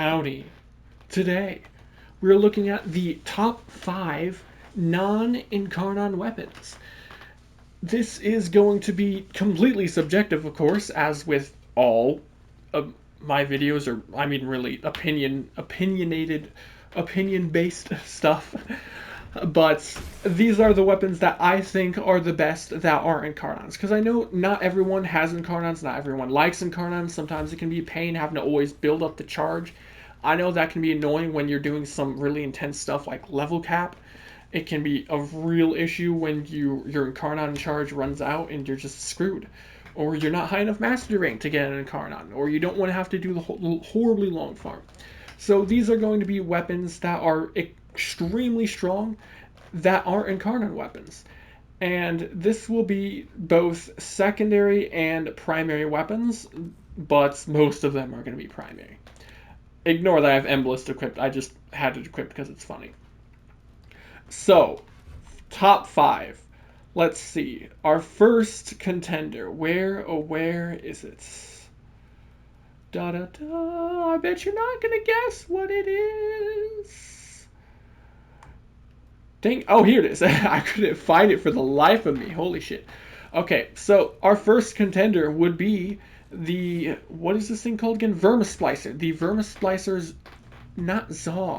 Howdy. Today, we're looking at the top 5 non-Incarnon weapons. This is going to be completely subjective, of course, as with all of my videos, or I mean really opinionated, opinion-based stuff. But these are the weapons that I think are the best that are Incarnons. Because I know not everyone has Incarnons, not everyone likes Incarnons. Sometimes it can be a pain having to always build up the charge. I know that can be annoying when you're doing some really intense stuff like level cap. It can be a real issue when your Incarnon charge runs out and you're just screwed. Or you're not high enough mastery rank to get an Incarnon. Or you don't want to have to do the horribly long farm. So these are going to be weapons that are extremely strong that are Incarnon weapons. And this will be both secondary and primary weapons, but most of them are going to be primary. Ignore that I have Emblist equipped. I just had it equipped because it's funny. So, top 5. Let's see. Our first contender. Where is it? Da da da. I bet you're not going to guess what it is. Dang. Oh, here it is. I couldn't find it for the life of me. Holy shit. Okay, so our first contender would be the, what is this thing called again? Vermisplicer. The Vermisplicer's, not Zaw,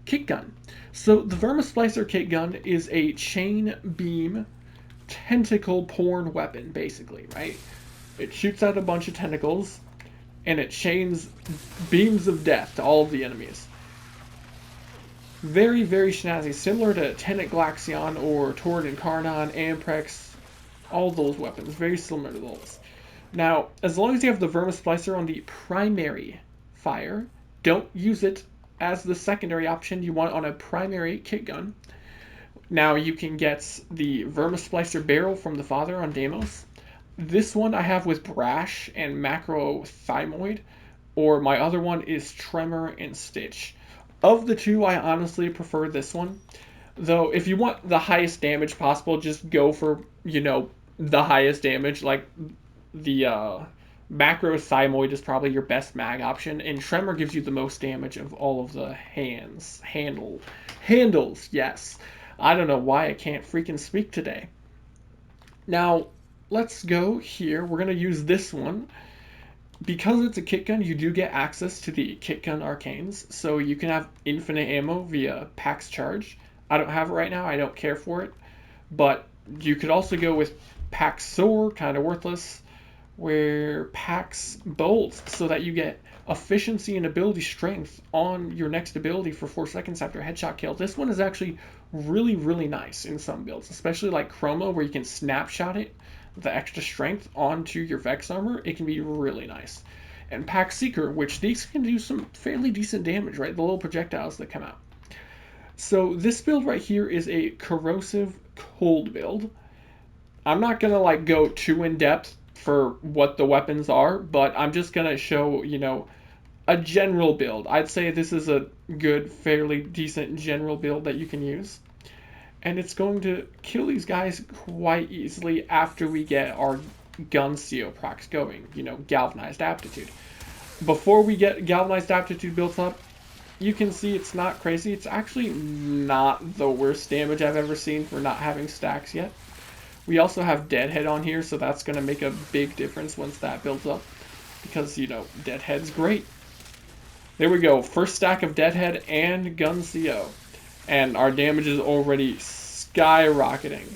kitgun. So the Vermisplicer kitgun is a chain beam tentacle porn weapon, basically, right? It shoots out a bunch of tentacles, and it chains beams of death to all of the enemies. Very, very snazzy, similar to Tenet Glaxion or Non-Incarnon, Amprex, all those weapons, very similar to those. Now, as long as you have the Vermisplicer on the primary fire, don't use it as the secondary option. You want it on a primary kit gun. Now, you can get the Vermisplicer barrel from the father on Deimos. This one I have with Brash and Macro Thymoid, or my other one is Tremor and Stitch. Of the two, I honestly prefer this one. Though, if you want the highest damage possible, just go for, the highest damage. Like, the Macro Thymoid is probably your best mag option, and Tremor gives you the most damage of all of the handles, yes. I don't know why I can't freaking speak today. Now, let's go here. We're going to use this one. Because it's a kitgun, you do get access to the kitgun arcanes, so you can have infinite ammo via Pax Charge. I don't have it right now, I don't care for it, but you could also go with Pax Soar, kind of worthless, where Pax Bolt, so that you get efficiency and ability strength on your next ability for 4 seconds after a headshot kill. This one is actually really, really nice in some builds, especially like Chroma, where you can snapshot it, the extra strength onto your Vex armor. It can be really nice. And Pax Seeker, which these can do some fairly decent damage, right? The little projectiles that come out. So this build right here is a corrosive cold build. I'm not gonna go too in depth for what the weapons are, but I'm just gonna show, a general build. I'd say this is a good, fairly decent general build that you can use. And it's going to kill these guys quite easily after we get our Guncio procs going, Galvanized Aptitude. Before we get Galvanized Aptitude built up, you can see it's not crazy. It's actually not the worst damage I've ever seen for not having stacks yet. We also have Deadhead on here, so that's going to make a big difference once that builds up. Because, Deadhead's great. There we go. First stack of Deadhead and Guncio. And our damage is already skyrocketing.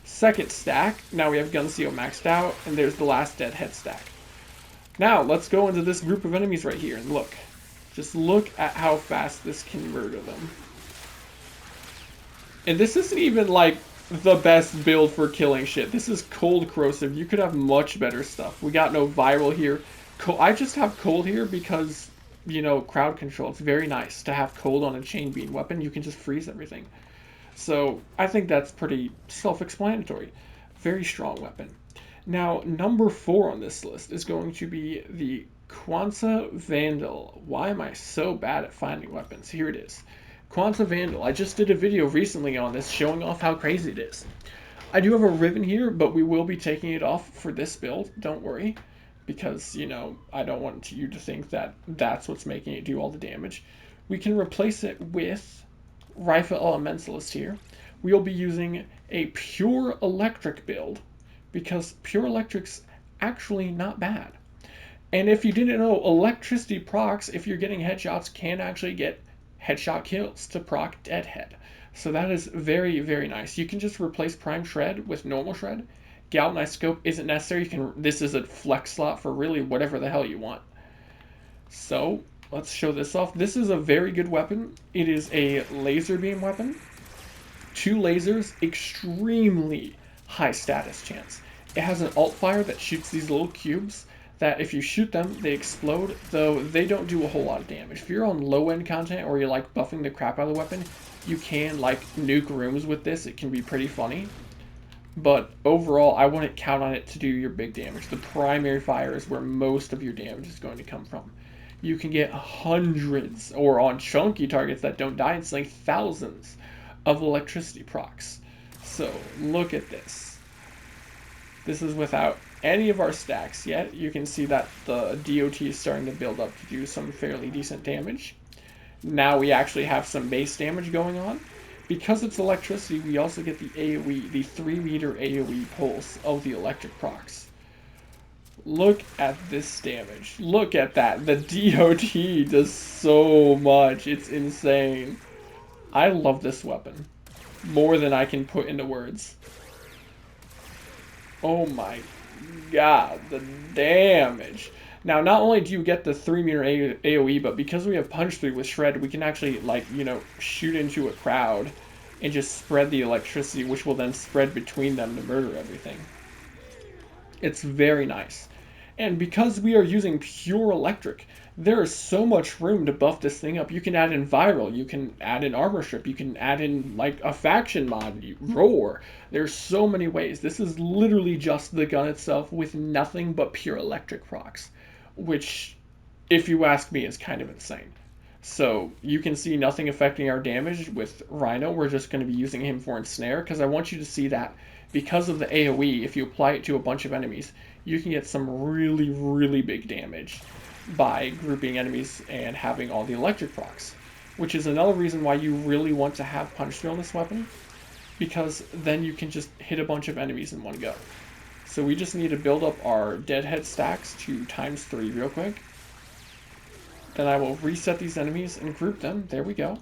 Second stack, now we have Guncio maxed out, and there's the last Deadhead stack. Now, let's go into this group of enemies right here and look. Just look at how fast this can murder them. And this isn't even, the best build for killing shit. This is cold corrosive. You could have much better stuff. We got no viral here. I just have cold here because, crowd control. It's very nice to have cold on a chain beam weapon. You can just freeze everything. So I think that's pretty self-explanatory. Very strong weapon. Now, number 4 on this list is going to be the Quanta Vandal. Why am I so bad at finding weapons? Here it is. Quanta Vandal. I just did a video recently on this showing off how crazy it is. I do have a ribbon here, but we will be taking it off for this build. Don't worry. because, you know, I don't want you to think that that's what's making it do all the damage. We can replace it with Rifle Elementalist here. We'll be using a pure electric build because pure electric's actually not bad. And if you didn't know, electricity procs, if you're getting headshots, can actually get headshot kills to proc deadhead. So that is very, very nice. You can just replace Prime Shred with normal Shred. Galvanized Scope isn't necessary. This is a flex slot for really whatever the hell you want. So let's show this off. This is a very good weapon. It is a laser beam weapon. 2 lasers, extremely high status chance. It has an alt fire that shoots these little cubes that if you shoot them, they explode, though they don't do a whole lot of damage. If you're on low-end content or you're like buffing the crap out of the weapon, you can like nuke rooms with this. It can be pretty funny. But overall, I wouldn't count on it to do your big damage. The primary fire is where most of your damage is going to come from. You can get hundreds, or on chunky targets that don't die, it's like thousands of electricity procs. So look at this. This is without any of our stacks yet. You can see that the DOT is starting to build up to do some fairly decent damage. Now we actually have some base damage going on. Because it's electricity, we also get the AoE, the 3-meter AoE pulse of the electric procs. Look at this damage. Look at that. The DOT does so much. It's insane. I love this weapon more than I can put into words. Oh my god, the damage. Now, not only do you get the 3-meter AoE, but because we have punch through with Shred, we can actually, like, you know, shoot into a crowd and just spread the electricity, which will then spread between them to murder everything. It's very nice. And because we are using pure electric, there is so much room to buff this thing up. You can add in Viral, you can add in Armor Strip, you can add in, like, a faction mod, Roar. There's so many ways. This is literally just the gun itself with nothing but pure electric procs, which, if you ask me, is kind of insane. So you can see nothing affecting our damage with Rhino. We're just going to be using him for Ensnare, because I want you to see that because of the AoE, if you apply it to a bunch of enemies, you can get some really, really big damage by grouping enemies and having all the electric procs, which is another reason why you really want to have Punch Through on this weapon, because then you can just hit a bunch of enemies in one go. So we just need to build up our deadhead stacks to ×3 real quick. Then I will reset these enemies and group them. There we go.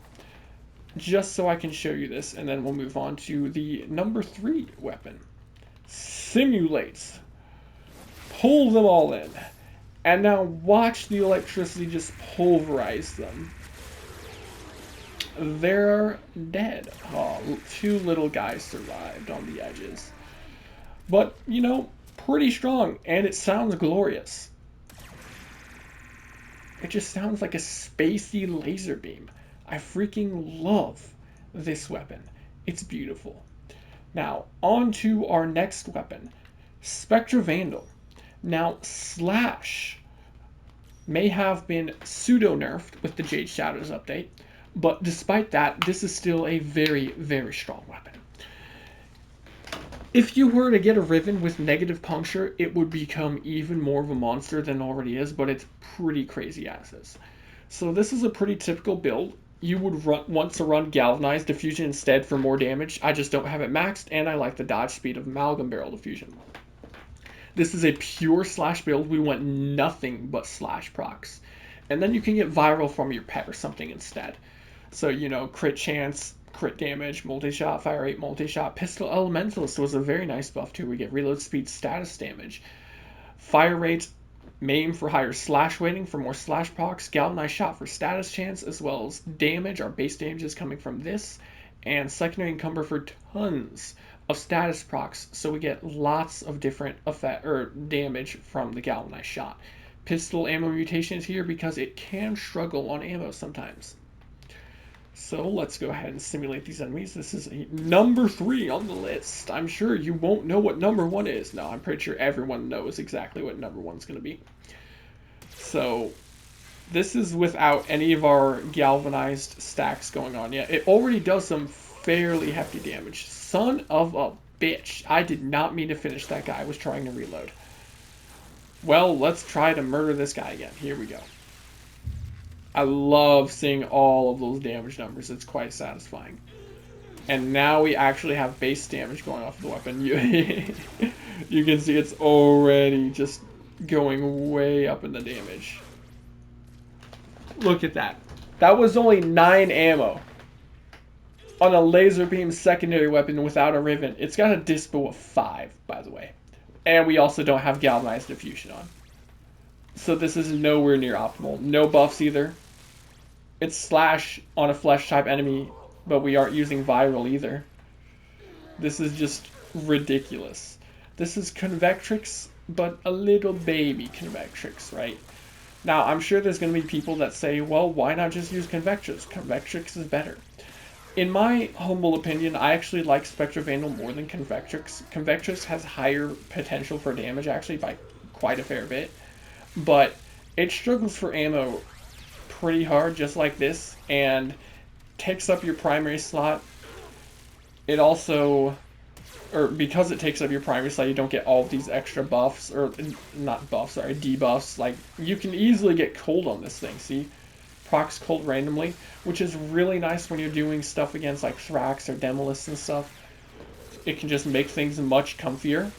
Just so I can show you this, and then we'll move on to the number 3 weapon. Simulates. Pull them all in. And now watch the electricity just pulverize them. They're dead. Oh, 2 little guys survived on the edges. But, you know, pretty strong, and it sounds glorious. It just sounds like a spacey laser beam. I freaking love this weapon. It's beautiful. Now, on to our next weapon, Spectra Vandal. Now, Slash may have been pseudo-nerfed with the Jade Shadows update, but despite that, this is still a very, very strong weapon. If you were to get a Riven with negative puncture, it would become even more of a monster than it already is, but it's pretty crazy as is. So this is a pretty typical build. You would want to run Galvanized Diffusion instead for more damage. I just don't have it maxed, and I like the dodge speed of Amalgam Barrel Diffusion. This is a pure Slash build. We want nothing but Slash procs. And then you can get Viral from your pet or something instead. So, you know, crit chance, crit damage, multi-shot, fire rate, multi-shot. Pistol Elementalist was a very nice buff too. We get reload speed, status damage. Fire rate, maim for higher slash weighting for more slash procs. Galvanized shot for status chance, as well as damage. Our base damage is coming from this. And secondary encumber for tons of status procs. So we get lots of different effect or damage from the galvanized shot. Pistol ammo mutation is here because it can struggle on ammo sometimes. So let's go ahead and simulate these enemies. This is a number 3 on the list. I'm sure you won't know what number 1 is. No, I'm pretty sure everyone knows exactly what number 1 is going to be. So this is without any of our galvanized stacks going on yet. It already does some fairly hefty damage. Son of a bitch. I did not mean to finish that guy. I was trying to reload. Well, let's try to murder this guy again. Here we go. I love seeing all of those damage numbers. It's quite satisfying. And now we actually have base damage going off of the weapon. You can see it's already just going way up in the damage. Look at that. That was only 9 ammo on a laser beam secondary weapon without a rivet. It's got a dispo of 5, by the way. And we also don't have galvanized diffusion on. So this is nowhere near optimal. No buffs either. It's slash on a flesh type enemy, but we aren't using viral either. This is just ridiculous. This is Convectrix, but a little baby Convectrix, right? Now, I'm sure there's going to be people that say, well, why not just use Convectrix? Convectrix is better. In my humble opinion, I actually like Spectra Vandal more than Convectrix. Convectrix has higher potential for damage, actually, by quite a fair bit. But it struggles for ammo pretty hard, just like this, and takes up your primary slot. It also, or because it takes up your primary slot, you don't get all of these extra buffs, or not buffs, sorry, debuffs. Like, you can easily get cold on this thing, see? Procs cold randomly, which is really nice when you're doing stuff against like Thrax or Demolists and stuff. It can just make things much comfier.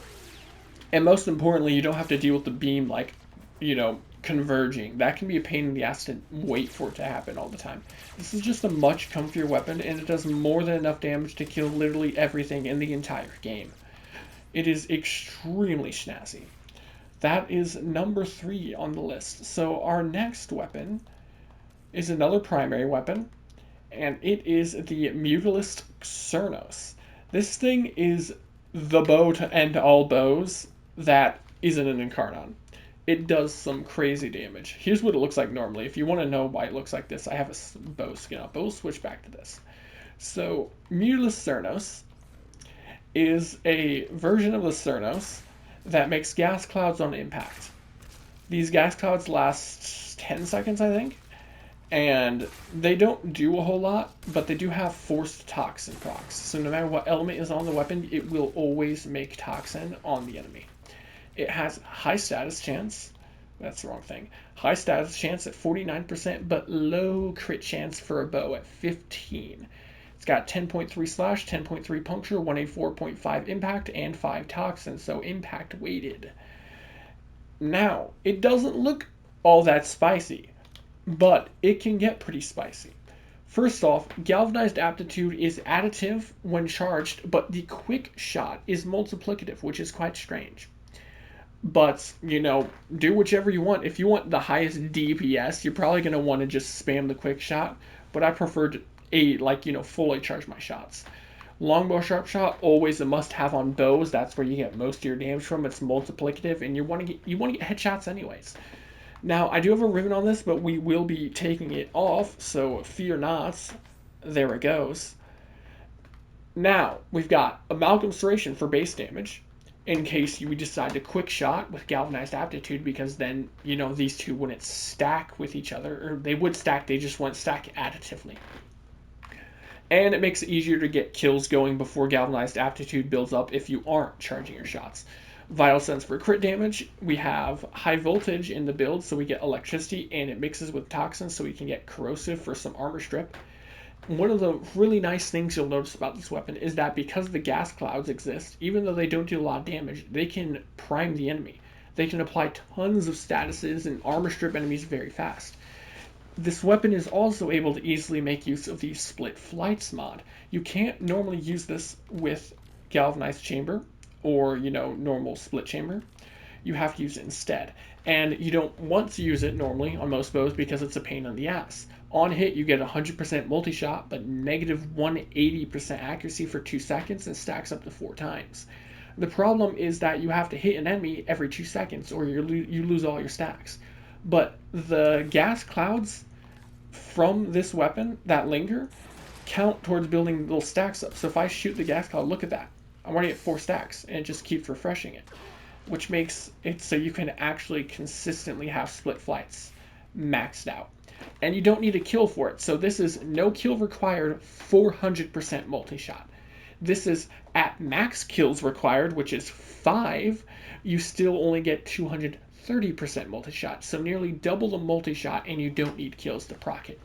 And most importantly, you don't have to deal with the beam like, you know, converging. That can be a pain in the ass to wait for it to happen all the time. This is just a much comfier weapon, and it does more than enough damage to kill literally everything in the entire game. It is extremely snazzy. That is number 3 on the list. So our next weapon is another primary weapon, and it is the Mutalist Cernos. This thing is the bow to end all bows that isn't an Incarnon. It does some crazy damage. Here's what it looks like normally. If you want to know why it looks like this, I have a bow skin up, but we'll switch back to this. So, Mutalist Cernos is a version of the Cernos that makes gas clouds on impact. These gas clouds last 10 seconds, I think, and they don't do a whole lot, but they do have forced toxin procs. So no matter what element is on the weapon, it will always make toxin on the enemy. It has high status chance. That's the wrong thing. High status chance at 49%, but low crit chance for a bow at 15. It's got 10.3 slash, 10.3 puncture, 184.5 impact, and 5 toxin, so impact weighted. Now, it doesn't look all that spicy, but it can get pretty spicy. First off, galvanized aptitude is additive when charged, but the quick shot is multiplicative, which is quite strange. But, you know, do whichever you want. If you want the highest DPS, you're probably going to want to just spam the quick shot. But I prefer to, fully charge my shots. Longbow sharp shot, always a must-have on bows. That's where you get most of your damage from. It's multiplicative, and you want to get headshots anyways. Now, I do have a ribbon on this, but we will be taking it off, so fear not. There it goes. Now, we've got Amalgam Serration for base damage, in case you decide to quick shot with Galvanized Aptitude, because then, you know, these two wouldn't stack with each other, or they would stack, they just wouldn't stack additively. And it makes it easier to get kills going before Galvanized Aptitude builds up if you aren't charging your shots. Vital Sense for crit damage. We have high voltage in the build, so we get electricity, and it mixes with toxins, so we can get corrosive for some armor strip. One of the really nice things you'll notice about this weapon is that because the gas clouds exist, even though they don't do a lot of damage, they can prime the enemy. They can apply tons of statuses and armor strip enemies very fast. This weapon is also able to easily make use of the Split Flights mod. You can't normally use this with Galvanized Chamber or, normal Split Chamber. You have to use it instead. And you don't want to use it normally on most bows because it's a pain in the ass. On hit, you get 100% multi-shot, but negative 180% accuracy for 2 seconds and stacks up to 4 times. The problem is that you have to hit an enemy every 2 seconds or you lose all your stacks. But the gas clouds from this weapon that linger count towards building little stacks up. So if I shoot the gas cloud, look at that. I'm already at 4 stacks, and it just keeps refreshing it, which makes it so you can actually consistently have split flights maxed out. And you don't need a kill for it. So this is no kill required, 400% multi-shot. This is at max kills required, which is 5. You still only get 230% 30% multi-shot, so nearly double the multi-shot, and you don't need kills to proc it.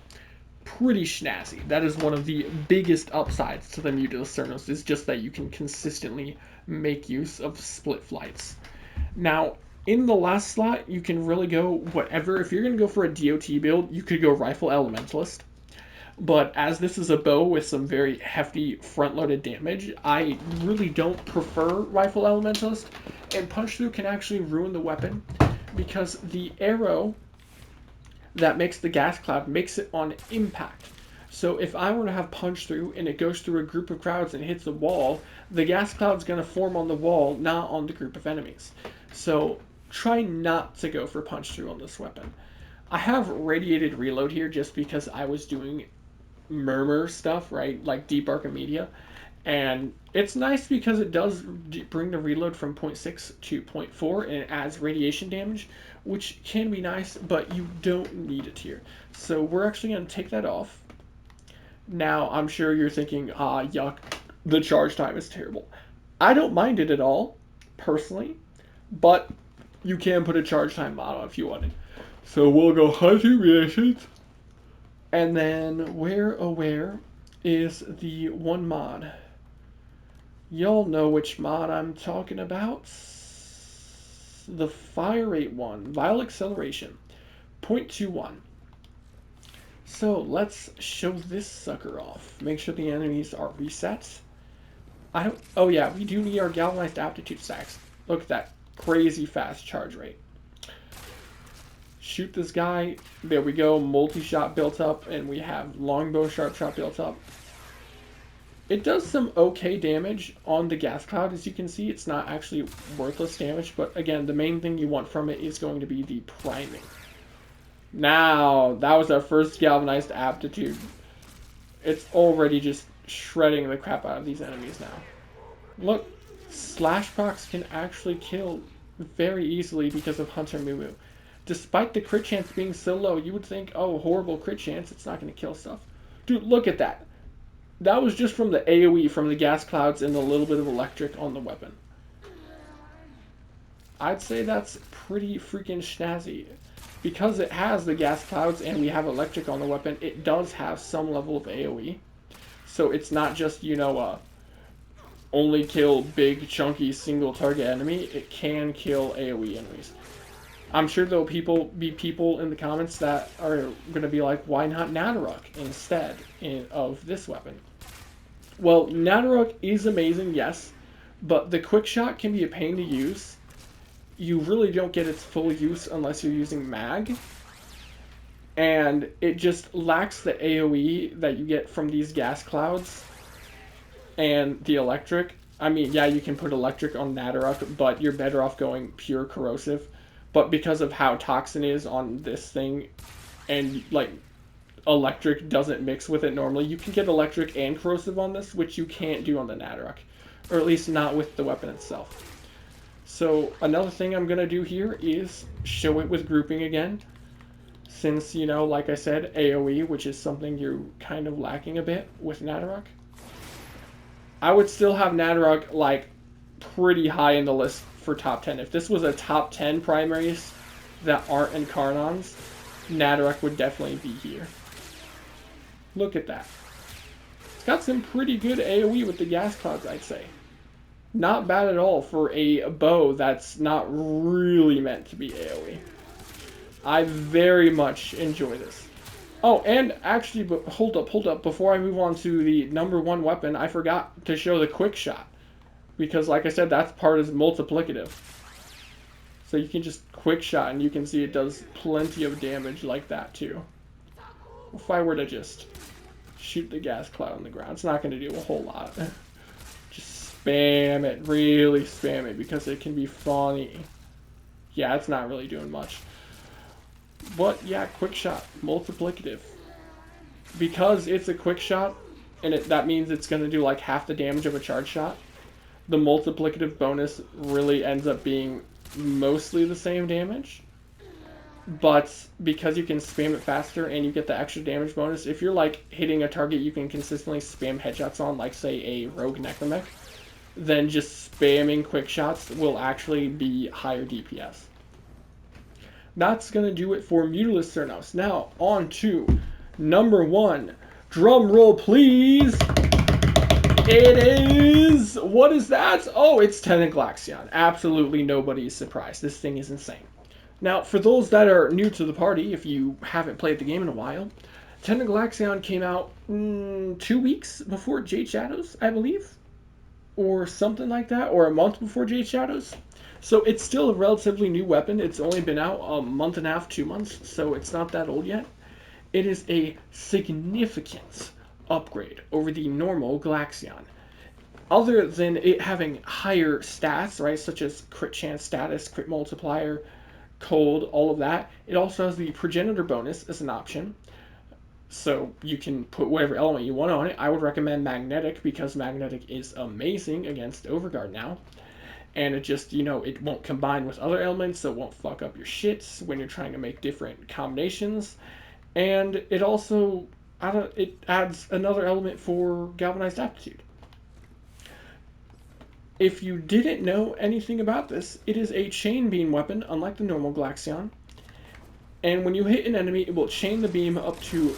Pretty snazzy. That is one of the biggest upsides to the Mutalist Cernos, is just that you can consistently make use of split flights. Now, in the last slot, you can really go whatever. If you're going to go for a DOT build, you could go Rifle Elementalist. But as this is a bow with some very hefty front-loaded damage, I really don't prefer Rifle Elementalist, and Punch Through can actually ruin the weapon, because the arrow that makes the gas cloud makes it on impact. So if I were to have Punch Through and it goes through a group of crowds and hits the wall, the gas cloud's going to form on the wall, not on the group of enemies. So try not to go for Punch Through on this weapon. I have Radiated Reload here just because I was doing murmur stuff, right, like Deep Archimedia, and it's nice because it does bring the reload from 0.6 to 0.4 and it adds radiation damage, which can be nice, but you don't need it here. So we're actually going to take that off. Now I'm sure you're thinking, yuck, the charge time is terrible. I don't mind it at all personally, but you can put a charge time mod on if you wanted. So we'll go hunting reactions. And then where is the one mod? Y'all know which mod I'm talking about. The fire rate one, Vile Acceleration, 0.21. So let's show this sucker off. Make sure the enemies are reset. Oh yeah, we do need our Galvanized Aptitude stacks. Look at that crazy fast charge rate. Shoot this guy. There we go. Multi-shot built up, and we have longbow sharp shot built up. It does some okay damage on the gas cloud. As you can see, it's not actually worthless damage, but again, the main thing you want from it is going to be the priming. Now, that was our first galvanized aptitude. It's already just shredding the crap out of these enemies now. Look, slash procs can actually kill very easily because of Hunter Moo. Despite the crit chance being so low, you would think, oh, horrible crit chance, it's not going to kill stuff. Dude, look at that. That was just from the AoE, from the gas clouds and a little bit of electric on the weapon. I'd say that's pretty freaking snazzy. Because it has the gas clouds and we have electric on the weapon, it does have some level of AoE. So it's not just, you know, only kill big, chunky, single target enemy. It can kill AoE enemies. I'm sure there'll be people in the comments that are going to be like, why not Nadaruk instead of this weapon? Well, Nadaruk is amazing, yes, but the quick shot can be a pain to use. You really don't get its full use unless you're using mag. And it just lacks the AoE that you get from these gas clouds and the electric. I mean, yeah, you can put electric on Nadaruk, but you're better off going pure corrosive. But because of how Toxin is on this thing, and like electric doesn't mix with it normally, you can get electric and corrosive on this, which you can't do on the Nadaruk, or at least not with the weapon itself. So another thing I'm going to do here is show it with grouping again, since, you know, like I said, AoE, which is something you're kind of lacking a bit with Nadaruk. I would still have Nadaruk like pretty high in the list for top 10. If this was a top 10 primaries that aren't Incarnons, Nadaruk would definitely be here. Look at that. It's got some pretty good AoE with the gas clouds, I'd say. Not bad at all for a bow that's not really meant to be AoE. I very much enjoy this. Oh, and actually, but hold up. Before I move on to the number one weapon, I forgot to show the quick shot. Because, like I said, that's part is multiplicative. So you can just quick shot, and you can see it does plenty of damage like that, too. If I were to just shoot the gas cloud on the ground, it's not going to do a whole lot. Just spam it, really spam it, because it can be funny. Yeah, it's not really doing much. But, yeah, quick shot, multiplicative. Because it's a quick shot, and that means it's going to do like half the damage of a charge shot. The multiplicative bonus really ends up being mostly the same damage. But because you can spam it faster and you get the extra damage bonus, if you're like hitting a target you can consistently spam headshots on, like say a rogue necromech, then just spamming quick shots will actually be higher DPS. that's going to do it for Mutalist Cernos. Now, on to number 1. Drum roll, please. It is... What is that? Oh, it's Tenet Glaxion. Absolutely nobody is surprised. This thing is insane. Now, for those that are new to the party, if you haven't played the game in a while, Tenet Glaxion came out 2 weeks before Jade Shadows, I believe. Or something like that. Or a month before Jade Shadows. So it's still a relatively new weapon. It's only been out a month and a half, 2 months, so it's not that old yet. It is a significant upgrade over the normal Glaxion. Other than it having higher stats, right, such as crit chance status, crit multiplier, cold, all of that, it also has the progenitor bonus as an option. So you can put whatever element you want on it. I would recommend magnetic because magnetic is amazing against Overguard now. And it just, it won't combine with other elements, so it won't fuck up your shits when you're trying to make different combinations. And it also, it adds another element for Galvanized Aptitude. If you didn't know anything about this, it is a chain beam weapon, unlike the normal Glaxion. And when you hit an enemy, it will chain the beam up to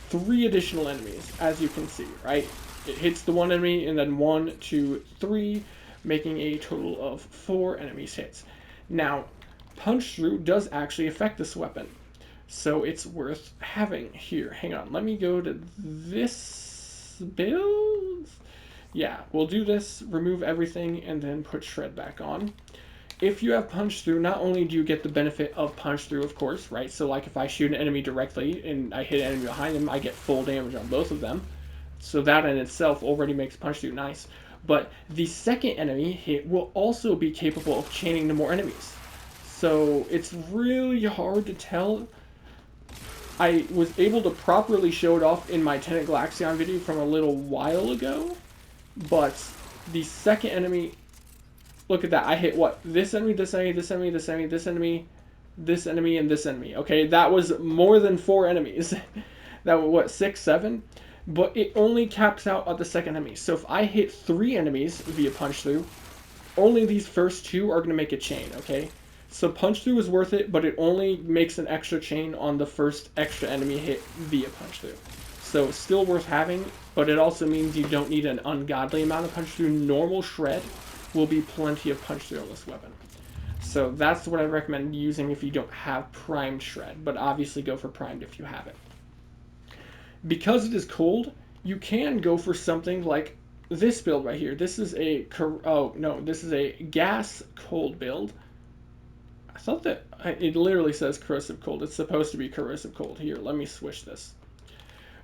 3 additional enemies, as you can see, right? It hits the one enemy, and then 1, 2, 3... making a total of 4 enemies hits. Now, punch through does actually affect this weapon, so it's worth having here. Hang on, let me go to this build. Yeah, we'll do this, remove everything, and then put shred back on. If you have punch through, not only do you get the benefit of punch through, of course, right? So like if I shoot an enemy directly and I hit an enemy behind them, I get full damage on both of them. So that in itself already makes punch through nice. But the second enemy hit will also be capable of chaining to more enemies. So it's really hard to tell. I was able to properly show it off in my Tenet Glaxion video from a little while ago. But the second enemy, look at that. I hit what? This enemy, this enemy, this enemy, this enemy, this enemy, this enemy, and this enemy. Okay, that was more than 4 enemies. That was what, 6, 7? But it only caps out at the second enemy. So if I hit 3 enemies via punch through, only these first 2 are going to make a chain, okay? So punch through is worth it, but it only makes an extra chain on the first extra enemy hit via punch through. So it's still worth having, but it also means you don't need an ungodly amount of punch through. Normal shred will be plenty of punch through on this weapon. So that's what I recommend using if you don't have primed shred, but obviously go for primed if you have it. Because it is cold, you can go for something like this build right here. This is a this is a gas cold build. I thought that it literally says corrosive cold. It's supposed to be corrosive cold. Here, let me switch this.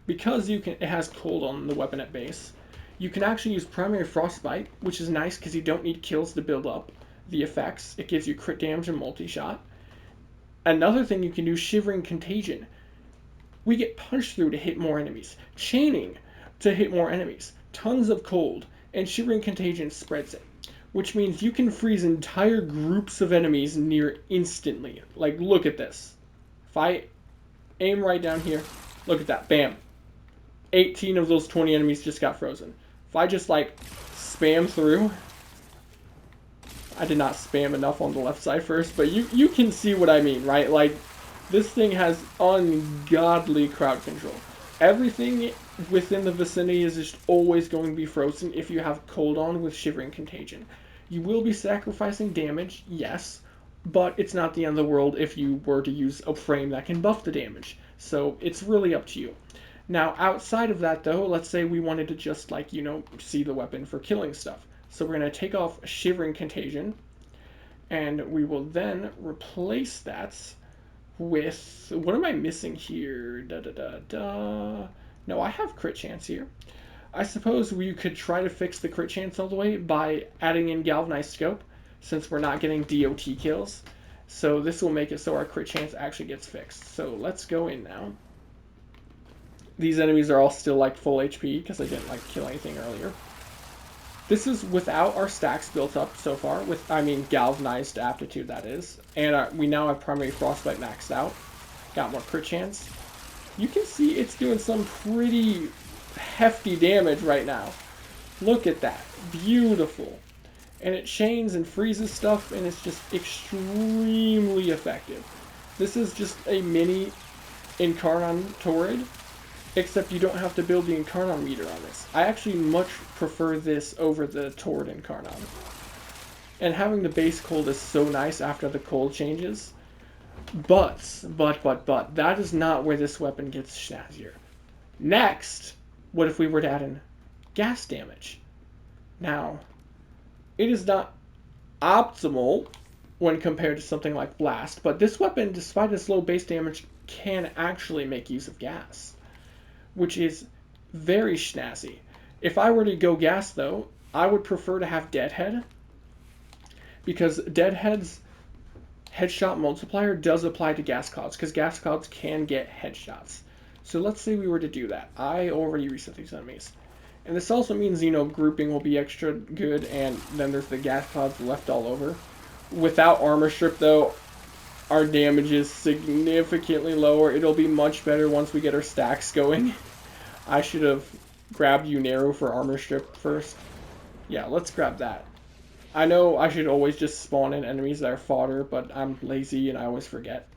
Because it has cold on the weapon at base, you can actually use primary frostbite, which is nice because you don't need kills to build up the effects. It gives you crit damage and multi-shot. Another thing you can do, shivering contagion. We get punched through to hit more enemies, chaining to hit more enemies, tons of cold, and shivering contagion spreads it, which means you can freeze entire groups of enemies near instantly. Like, look at this. If I aim right down here, look at that, bam. 18 of those 20 enemies just got frozen. If I just, like, spam through, I did not spam enough on the left side first, but you can see what I mean, right? Like, this thing has ungodly crowd control. Everything within the vicinity is just always going to be frozen if you have cold on with shivering contagion. You will be sacrificing damage, yes, but it's not the end of the world if you were to use a frame that can buff the damage. So it's really up to you. Now, outside of that, though, let's say we wanted to just, like, see the weapon for killing stuff. So we're going to take off shivering contagion, and we will then replace that with, what am I missing here? No, I have crit chance here. I suppose we could try to fix the crit chance all the way by adding in galvanized scope, since we're not getting DOT kills. So this will make it so our crit chance actually gets fixed. So let's go in now. These enemies are all still like full HP because I didn't like kill anything earlier. This is without our stacks built up so far, galvanized aptitude, that is. And we now have primary frostbite maxed out. Got more crit chance. You can see it's doing some pretty hefty damage right now. Look at that. Beautiful. And it chains and freezes stuff, and it's just extremely effective. This is just a mini Incarnon Torrid, except you don't have to build the Incarnon meter on this. I actually much prefer this over the Torrid Incarnon. And having the base cold is so nice after the cold changes. But, that is not where this weapon gets snazzier. Next, what if we were to add in gas damage? Now, it is not optimal when compared to something like Blast, but this weapon, despite its low base damage, can actually make use of gas, which is very snazzy. If I were to go gas, though, I would prefer to have Deadhead, because Deadhead's headshot multiplier does apply to gas clouds, because gas clouds can get headshots. So let's say we were to do that. I already reset these enemies. And this also means, you know, grouping will be extra good, and then there's the gas clouds left all over. Without armor strip, though, our damage is significantly lower. It'll be much better once we get our stacks going. I should have grabbed Unero for armor strip first. Yeah, let's grab that. I know I should always just spawn in enemies that are fodder, but I'm lazy and I always forget.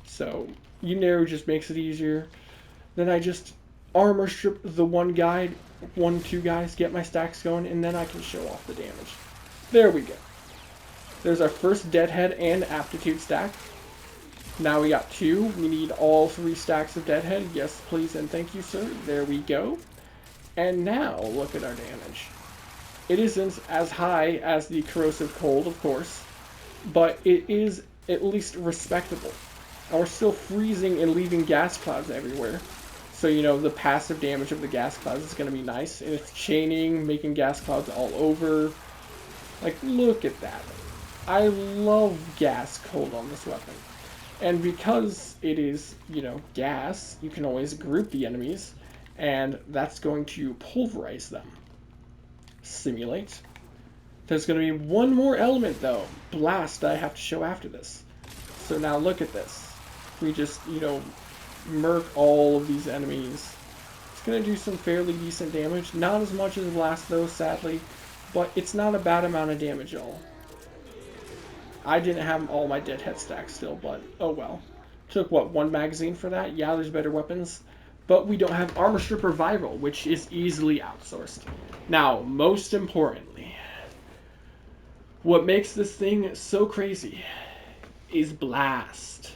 So, Unero just makes it easier. Then I just armor strip the one guy, 1-2 guys, get my stacks going, and then I can show off the damage. There we go. There's our first Deadhead and Aptitude stack. Now we got 2. We need all 3 stacks of Deadhead. Yes, please, and thank you, sir. There we go. And now, look at our damage. It isn't as high as the Corrosive Cold, of course, but it is at least respectable. And we're still freezing and leaving gas clouds everywhere. So, you know, the passive damage of the gas clouds is going to be nice. And it's chaining, making gas clouds all over. Like, look at that. I love gas cold on this weapon. And because it is, you know, gas, you can always group the enemies, and that's going to pulverize them. Simulate. There's going to be one more element, though, Blast, I have to show after this. So now look at this. We just, you know, murk all of these enemies. It's going to do some fairly decent damage. Not as much as Blast, though, sadly, but it's not a bad amount of damage at all. I didn't have all my Deadhead stacks still, but oh well. Took, what, 1 magazine for that? Yeah, there's better weapons. But we don't have Armor Strip or Viral, which is easily outsourced. Now, most importantly, what makes this thing so crazy is Blast.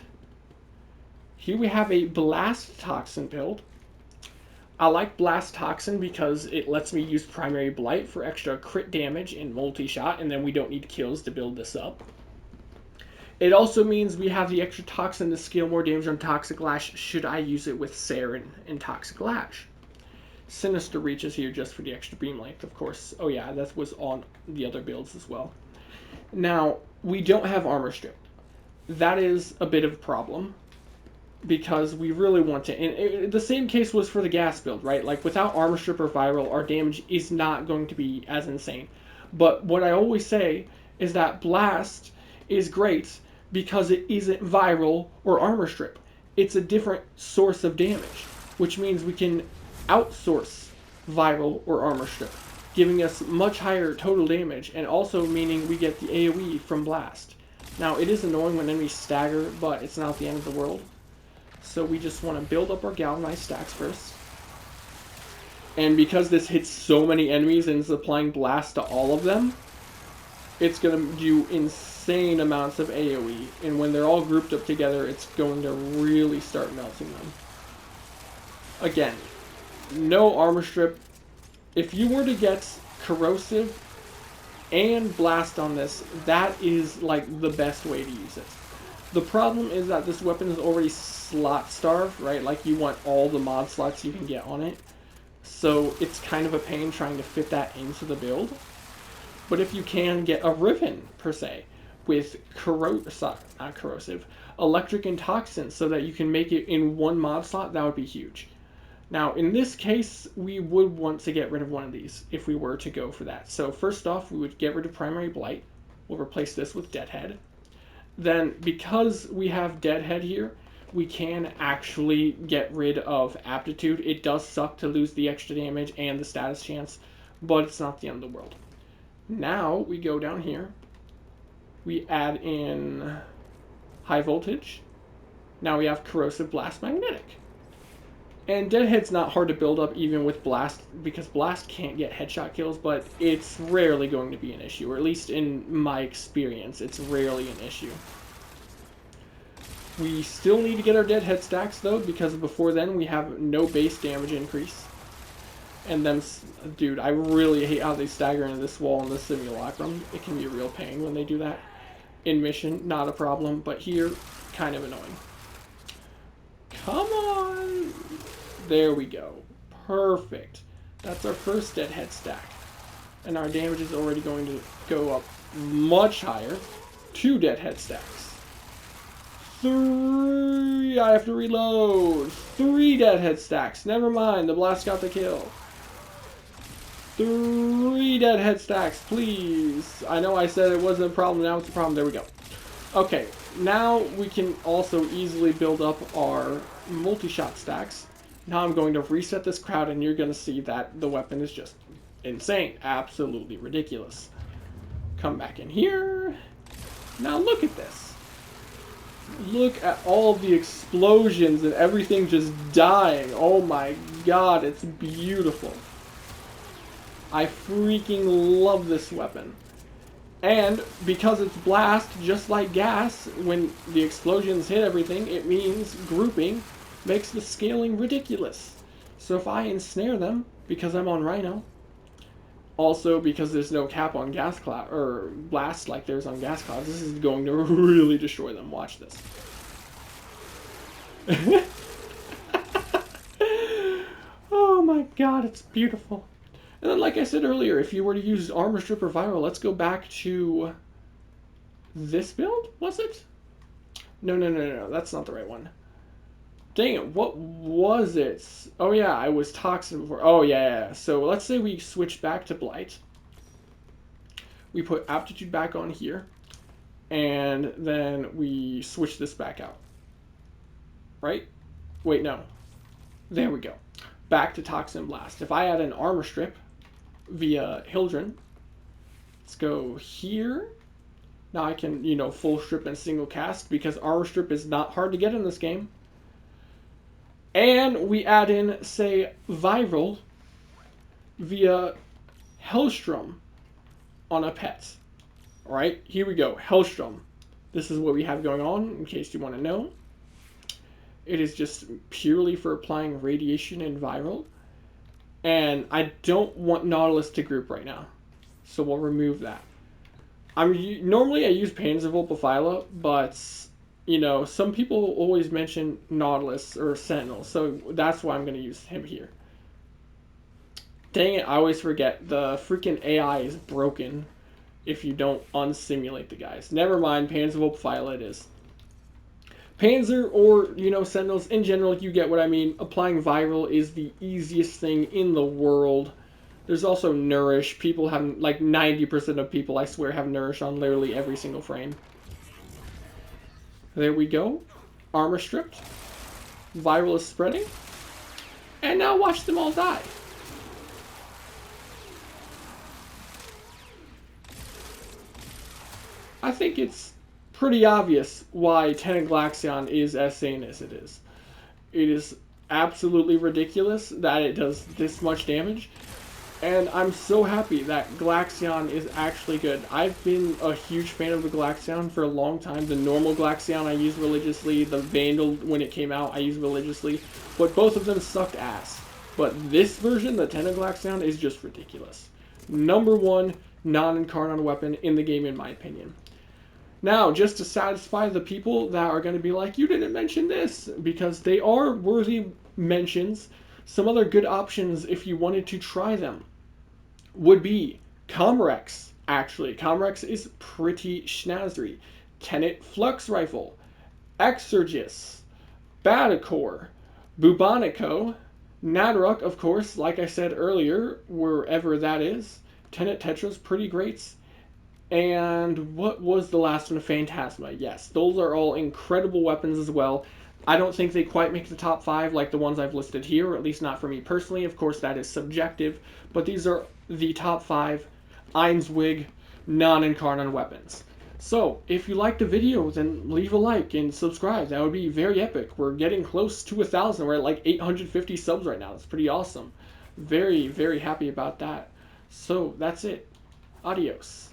Here we have a Blast Toxin build. I like Blast Toxin because it lets me use Primary Blight for extra crit damage in multi-shot, and then we don't need kills to build this up. It also means we have the extra Toxin to scale more damage on Toxic Lash should I use it with Sarin and Toxic Lash. Sinister Reach is here just for the extra beam length, of course. Oh yeah, that was on the other builds as well. Now, we don't have Armor Strip. That is a bit of a problem, because we really want to. And the same case was for the gas build, right? Like, without Armor Strip or Viral, our damage is not going to be as insane. But what I always say is that Blast is great because it isn't Viral or Armor Strip. It's a different source of damage, which means we can outsource Viral or Armor Strip, giving us much higher total damage, and also meaning we get the AoE from Blast. Now, it is annoying when enemies stagger, but it's not the end of the world. So we just want to build up our Galvanized stacks first. And because this hits so many enemies and is applying Blast to all of them, it's going to do insane amounts of AoE. And when they're all grouped up together, it's going to really start melting them. Again, no Armor Strip. If you were to get Corrosive and Blast on this, that is like the best way to use it. The problem is that this weapon is already slot starved, right? Like, you want all the mod slots you can get on it. So it's kind of a pain trying to fit that into the build. But if you can get a Riven, per se, with not corrosive, electric and toxin, so that you can make it in one mod slot, that would be huge. Now, in this case, we would want to get rid of one of these if we were to go for that. So first off, we would get rid of Primary Blight. We'll replace this with Deadhead. Then, because we have Deadhead here, we can actually get rid of Aptitude. It does suck to lose the extra damage and the status chance, but it's not the end of the world. Now, we go down here. We add in High Voltage. Now we have Corrosive Blast Magnetic. And Deadhead's not hard to build up even with Blast, because Blast can't get headshot kills, but it's rarely going to be an issue, or at least in my experience, it's rarely an issue. We still need to get our Deadhead stacks, though, because before then we have no base damage increase. And then, dude, I really hate how they stagger into this wall in the simulacrum. It can be a real pain when they do that. In mission, not a problem, but here, kind of annoying. Come on! There we go. Perfect. That's our first Deadhead stack. And our damage is already going to go up much higher. 2 Deadhead stacks. 3, I have to reload. 3 Deadhead stacks. Never mind, the blast got the kill. 3 Deadhead stacks, please. I know I said it wasn't a problem, now it's a problem. There we go. Okay, now we can also easily build up our multi-shot stacks. Now I'm going to reset this crowd, and you're going to see that the weapon is just insane. Absolutely ridiculous. Come back in here. Now look at this. Look at all the explosions and everything just dying. Oh my god, it's beautiful. I freaking love this weapon. And because it's blast, just like gas, when the explosions hit everything, it means grouping makes the scaling ridiculous. So if I ensnare them, because I'm on Rhino, also because there's no cap on gas cloud or blast like there's on gas clouds, this is going to really destroy them. Watch this. Oh my god, it's beautiful. And then, like I said earlier, if you were to use Armor Strip or Viral, let's go back to this build, was it? No, that's not the right one. Dang it, what was it? Oh yeah, I was Toxin before. Oh yeah. So let's say we switch back to Blight. We put Aptitude back on here. And then we switch this back out. Right? Wait, no. There we go. Back to Toxin Blast. If I add an Armor Strip via Hildren, let's go here. Now I can, full strip and single cast, because Armor Strip is not hard to get in this game. And we add in, say, Viral via Hellstrom on a pet. Alright, here we go. Hellstrom. This is what we have going on, in case you want to know. It is just purely for applying radiation and Viral. And I don't want Nautilus to group right now, so we'll remove that. Normally I use Panzervolt Bophyla, but some people always mention Nautilus or Sentinel, so that's why I'm going to use him here. Dang it, I always forget. The freaking AI is broken if you don't unsimulate the guys. Never mind, Panzervolt Bophyla it is. Panzer or, Sentinels, in general, you get what I mean. Applying Viral is the easiest thing in the world. There's also Nourish. People have, like 90% of people, I swear, have Nourish on literally every single frame. There we go. Armor stripped. Viral is spreading. And now watch them all die. I think it's pretty obvious why Tenet Glaxion is as sane as it is. It is absolutely ridiculous that it does this much damage. And I'm so happy that Glaxion is actually good. I've been a huge fan of the Glaxion for a long time. The normal Glaxion I use religiously. The Vandal, when it came out, I used religiously. But both of them sucked ass. But this version, the Tenet Glaxion, is just ridiculous. #1 non-incarnon weapon in the game, in my opinion. Now, just to satisfy the people that are going to be like, you didn't mention this, because they are worthy mentions, some other good options if you wanted to try them would be Comrex. Actually, Comrex is pretty schnazzy. Tenet Flux Rifle, Exorgis, Batacore, Bubonico, Nadruk, of course, like I said earlier, wherever that is. Tenet Tetra's pretty great. And what was the last one? Phantasma. Yes, those are all incredible weapons as well. I don't think they quite make the top 5 like the ones I've listed here, or at least not for me personally. Of course, that is subjective, but these are the top 5 Einswig non-incarnon weapons. So, if you liked the video, then leave a like and subscribe. That would be very epic. We're getting close to 1,000. We're at like 850 subs right now. That's pretty awesome. Very, very happy about that. So, that's it. Adios.